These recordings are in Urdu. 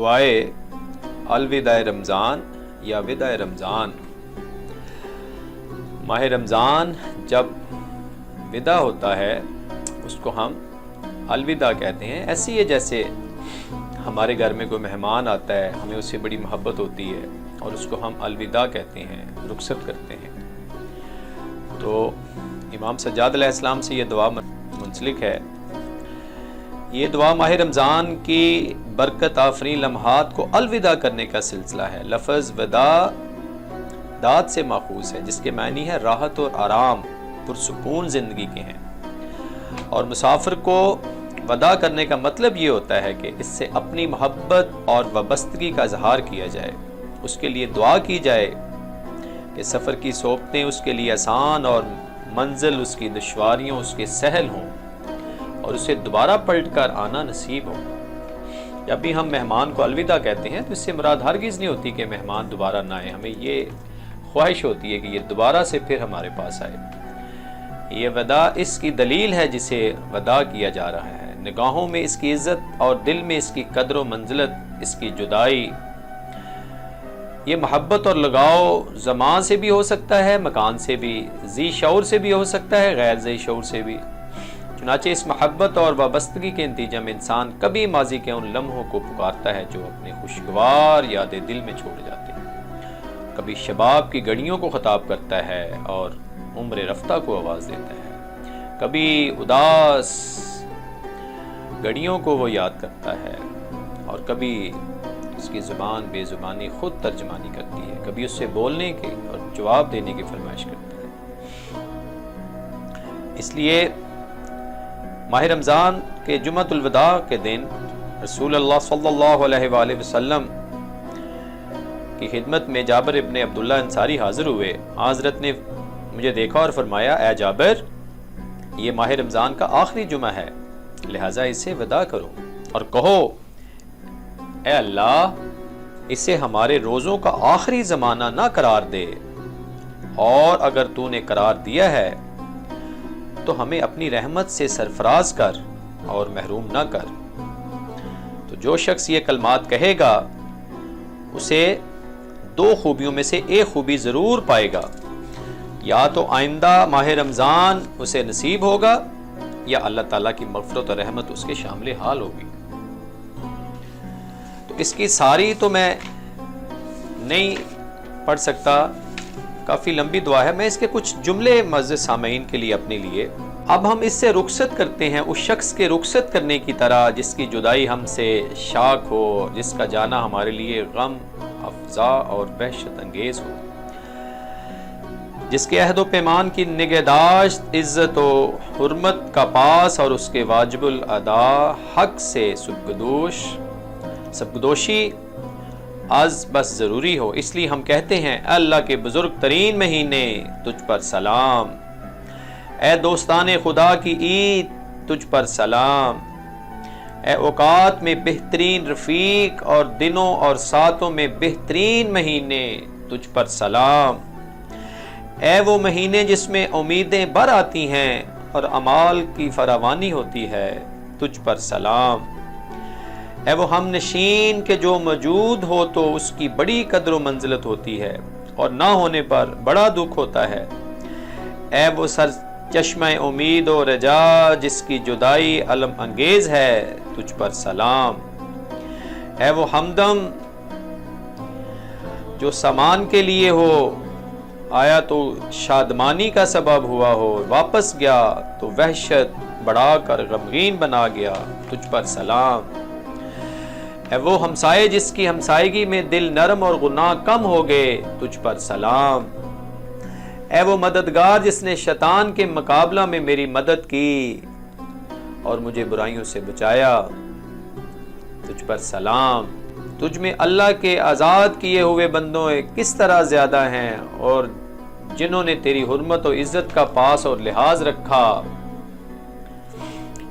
دعائے الوداع رمضان یا وداع رمضان۔ ماہ رمضان جب ودا ہوتا ہے اس کو ہم الوداع کہتے ہیں۔ ایسی ہے جیسے ہمارے گھر میں کوئی مہمان آتا ہے، ہمیں اس سے بڑی محبت ہوتی ہے اور اس کو ہم الوداع کہتے ہیں، رخصت کرتے ہیں۔ تو امام سجاد علیہ السلام سے یہ دعا منسلک ہے۔ یہ دعا ماہ رمضان کی برکت آفرین لمحات کو الوداع کرنے کا سلسلہ ہے۔ لفظ وداع داد سے ماخوذ ہے، جس کے معنی ہے راحت اور آرام، پرسکون زندگی کے ہیں۔ اور مسافر کو وداع کرنے کا مطلب یہ ہوتا ہے کہ اس سے اپنی محبت اور وابستگی کا اظہار کیا جائے، اس کے لیے دعا کی جائے کہ سفر کی صعوبتیں اس کے لیے آسان اور منزل اس کی دشواریوں اس کے سہل ہوں اور اسے دوبارہ پلٹ کر آنا نصیب ہو۔ جب بھی ہم مہمان کو الوداع کہتے ہیں تو اس سے مراد ہرگز نہیں ہوتی کہ مہمان دوبارہ نہ آئے، ہمیں یہ خواہش ہوتی ہے کہ یہ دوبارہ سے پھر ہمارے پاس آئے۔ یہ وداع اس کی دلیل ہے جسے وداع کیا جا رہا ہے۔ نگاہوں میں اس کی عزت اور دل میں اس کی قدر و منزلت، اس کی جدائی، یہ محبت اور لگاؤ زمان سے بھی ہو سکتا ہے، مکان سے بھی، ذی شعور سے بھی ہو سکتا ہے، غیر ذی شعور سے بھی۔ چنانچہ اس محبت اور وابستگی کے نتیجہ میں انسان کبھی ماضی کے ان لمحوں کو پکارتا ہے جو اپنے خوشگوار یادیں دل میں چھوڑ جاتے ہیں، کبھی شباب کی گھڑیوں کو خطاب کرتا ہے اور عمر رفتہ کو آواز دیتا ہے، کبھی اداس گھڑیوں کو وہ یاد کرتا ہے اور کبھی اس کی زبان بے زبانی خود ترجمانی کرتی ہے، کبھی اس سے بولنے کے اور جواب دینے کی فرمائش کرتا ہے۔ اس لیے ماہ رمضان کے جمعۃ الوداع کے دن رسول اللہ صلی اللہ علیہ وآلہ وسلم کی خدمت میں جابر ابن عبداللہ انصاری حاضر ہوئے۔ حضرت نے مجھے دیکھا اور فرمایا، اے جابر، یہ ماہ رمضان کا آخری جمعہ ہے، لہٰذا اسے وداع کرو اور کہو، اے اللہ، اسے ہمارے روزوں کا آخری زمانہ نہ قرار دے، اور اگر تو نے قرار دیا ہے تو ہمیں اپنی رحمت سے سرفراز کر اور محروم نہ کر۔ تو جو شخص یہ کلمات کہے گا اسے دو خوبیوں میں سے ایک خوبی ضرور پائے گا، یا تو آئندہ ماہ رمضان اسے نصیب ہوگا یا اللہ تعالیٰ کی مغفرت اور رحمت اس کے شامل حال ہوگی۔ تو اس کی ساری تو میں نہیں پڑھ سکتا، کافی لمبی دعا ہے، میں اس کے کچھ جملے معزز سامعین کے لیے اپنے لیے۔ اب ہم اس سے رخصت کرتے ہیں اس شخص کے رخصت کرنے کی طرح جس کی جدائی ہم سے شاک ہو، جس کا جانا ہمارے لیے غم افزا اور وحشت انگیز ہو، جس کے عہد و پیمان کی نگہداشت عزت و حرمت کا پاس اور اس کے واجب الادا حق سے سبکدوشی از بس ضروری ہو۔ اس لیے ہم کہتے ہیں، اے اللہ کے بزرگ ترین مہینے، تجھ پر سلام، اے دوستان خدا کی عید، تجھ پر سلام، اے اوقات میں بہترین رفیق اور دنوں اور ساعتوں میں بہترین مہینے، تجھ پر سلام، اے وہ مہینے جس میں امیدیں بر آتی ہیں اور اعمال کی فراوانی ہوتی ہے، تجھ پر سلام، اے وہ ہم نشین کے جو موجود ہو تو اس کی بڑی قدر و منزلت ہوتی ہے اور نہ ہونے پر بڑا دکھ ہوتا ہے، اے وہ سر چشمہ امید و رجا جس کی جدائی الم انگیز ہے، تجھ پر سلام، اے وہ ہمدم جو سامان کے لیے ہو، آیا تو شادمانی کا سبب ہوا ہو، واپس گیا تو وحشت بڑھا کر غمگین بنا گیا، تجھ پر سلام، اے وہ ہمسائے جس کی ہمسائیگی میں دل نرم اور گناہ کم ہو گئے، تجھ پر سلام، اے وہ مددگار جس نے شیطان کے مقابلہ میں میری مدد کی اور مجھے برائیوں سے بچایا، تجھ پر سلام، تجھ میں اللہ کے آزاد کیے ہوئے بندوں کس طرح زیادہ ہیں اور جنہوں نے تیری حرمت و عزت کا پاس اور لحاظ رکھا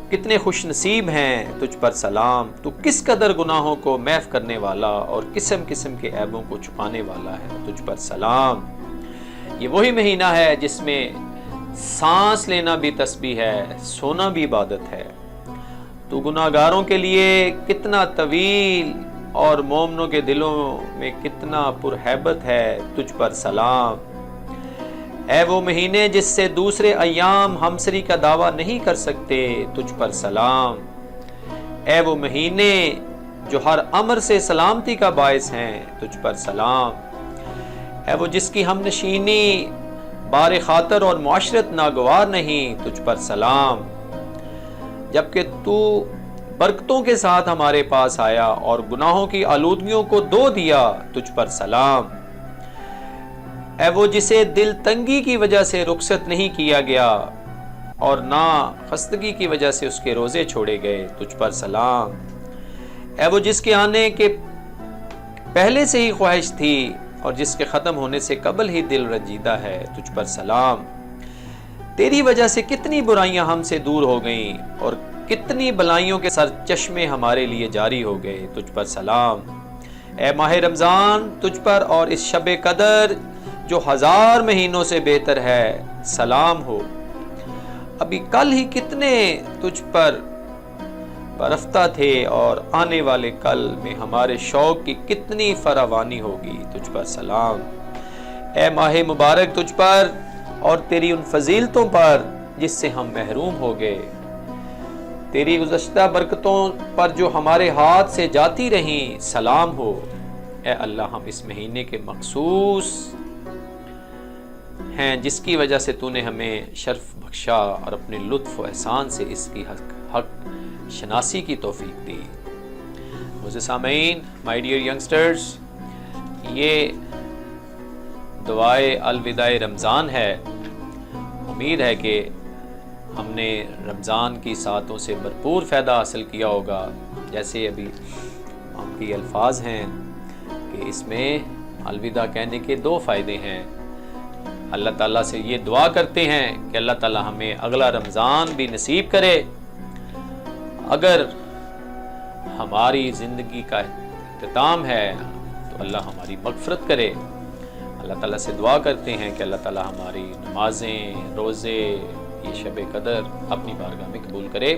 کتنے خوش نصیب ہیں، تجھ پر سلام، تو کس قدر گناہوں کو معاف کرنے والا اور قسم قسم کے عیبوں کو چھپانے والا ہے، تجھ پر سلام۔ یہ وہی مہینہ ہے جس میں سانس لینا بھی تسبیح ہے، سونا بھی عبادت ہے۔ تو گناہگاروں کے لیے کتنا طویل اور مومنوں کے دلوں میں کتنا پرہیبت ہے تجھ پر سلام۔ اے وہ مہینے جس سے دوسرے ایام ہمسری کا دعویٰ نہیں کر سکتے تجھ پر سلام۔ اے وہ مہینے جو ہر امر سے سلامتی کا باعث ہیں تجھ پر سلام۔ اے وہ جس کی ہم نشینی بار خاطر اور معاشرت ناگوار نہیں تجھ پر سلام۔ جبکہ تو برکتوں کے ساتھ ہمارے پاس آیا اور گناہوں کی آلودگیوں کو دھو دیا تجھ پر سلام۔ اے وہ جسے دل تنگی کی وجہ سے رخصت نہیں کیا گیا اور نہ خستگی کی وجہ سے اس کے روزے چھوڑے گئے تجھ پر سلام۔ اے وہ جس کے آنے کے پہلے سے ہی خواہش تھی اور جس کے ختم ہونے سے قبل ہی دل رنجیدہ ہے تجھ پر سلام۔ تیری وجہ سے کتنی برائیاں ہم سے دور ہو گئیں اور کتنی بلائیوں کے سر چشمے ہمارے لیے جاری ہو گئے تجھ پر سلام۔ اے ماہ رمضان تجھ پر اور اس شب قدر جو 1000 مہینوں سے بہتر ہے سلام ہو۔ ابھی کل ہی کتنے تجھ پر برفتہ تھے اور آنے والے کل میں ہمارے شوق کی کتنی فراوانی ہوگی تجھ پر سلام۔ اے ماہ مبارک تجھ پر اور تیری ان فضیلتوں پر جس سے ہم محروم ہو گئے، تیری گزشتہ برکتوں پر جو ہمارے ہاتھ سے جاتی رہیں سلام ہو۔ اے اللہ ہم اس مہینے کے مخصوص ہیں جس کی وجہ سے تو نے ہمیں شرف بخشا اور اپنے لطف و احسان سے اس کی حق شناسی کی توفیق دی۔ مجھے سامعین، مائی ڈیئر ینگسٹرز، یہ دعائے الوداع رمضان ہے۔ امید ہے کہ ہم نے رمضان کی ساعتوں سے بھرپور فائدہ حاصل کیا ہوگا۔ جیسے ابھی ہم کی الفاظ ہیں کہ اس میں الوداع کہنے کے 2 فائدے ہیں۔ اللہ تعالیٰ سے یہ دعا کرتے ہیں کہ اللہ تعالیٰ ہمیں اگلا رمضان بھی نصیب کرے۔ اگر ہماری زندگی کا اختتام ہے تو اللہ ہماری مغفرت کرے۔ اللہ تعالیٰ سے دعا کرتے ہیں کہ اللہ تعالیٰ ہماری نمازیں، روزے، یہ شب قدر اپنی بارگاہ میں قبول کرے۔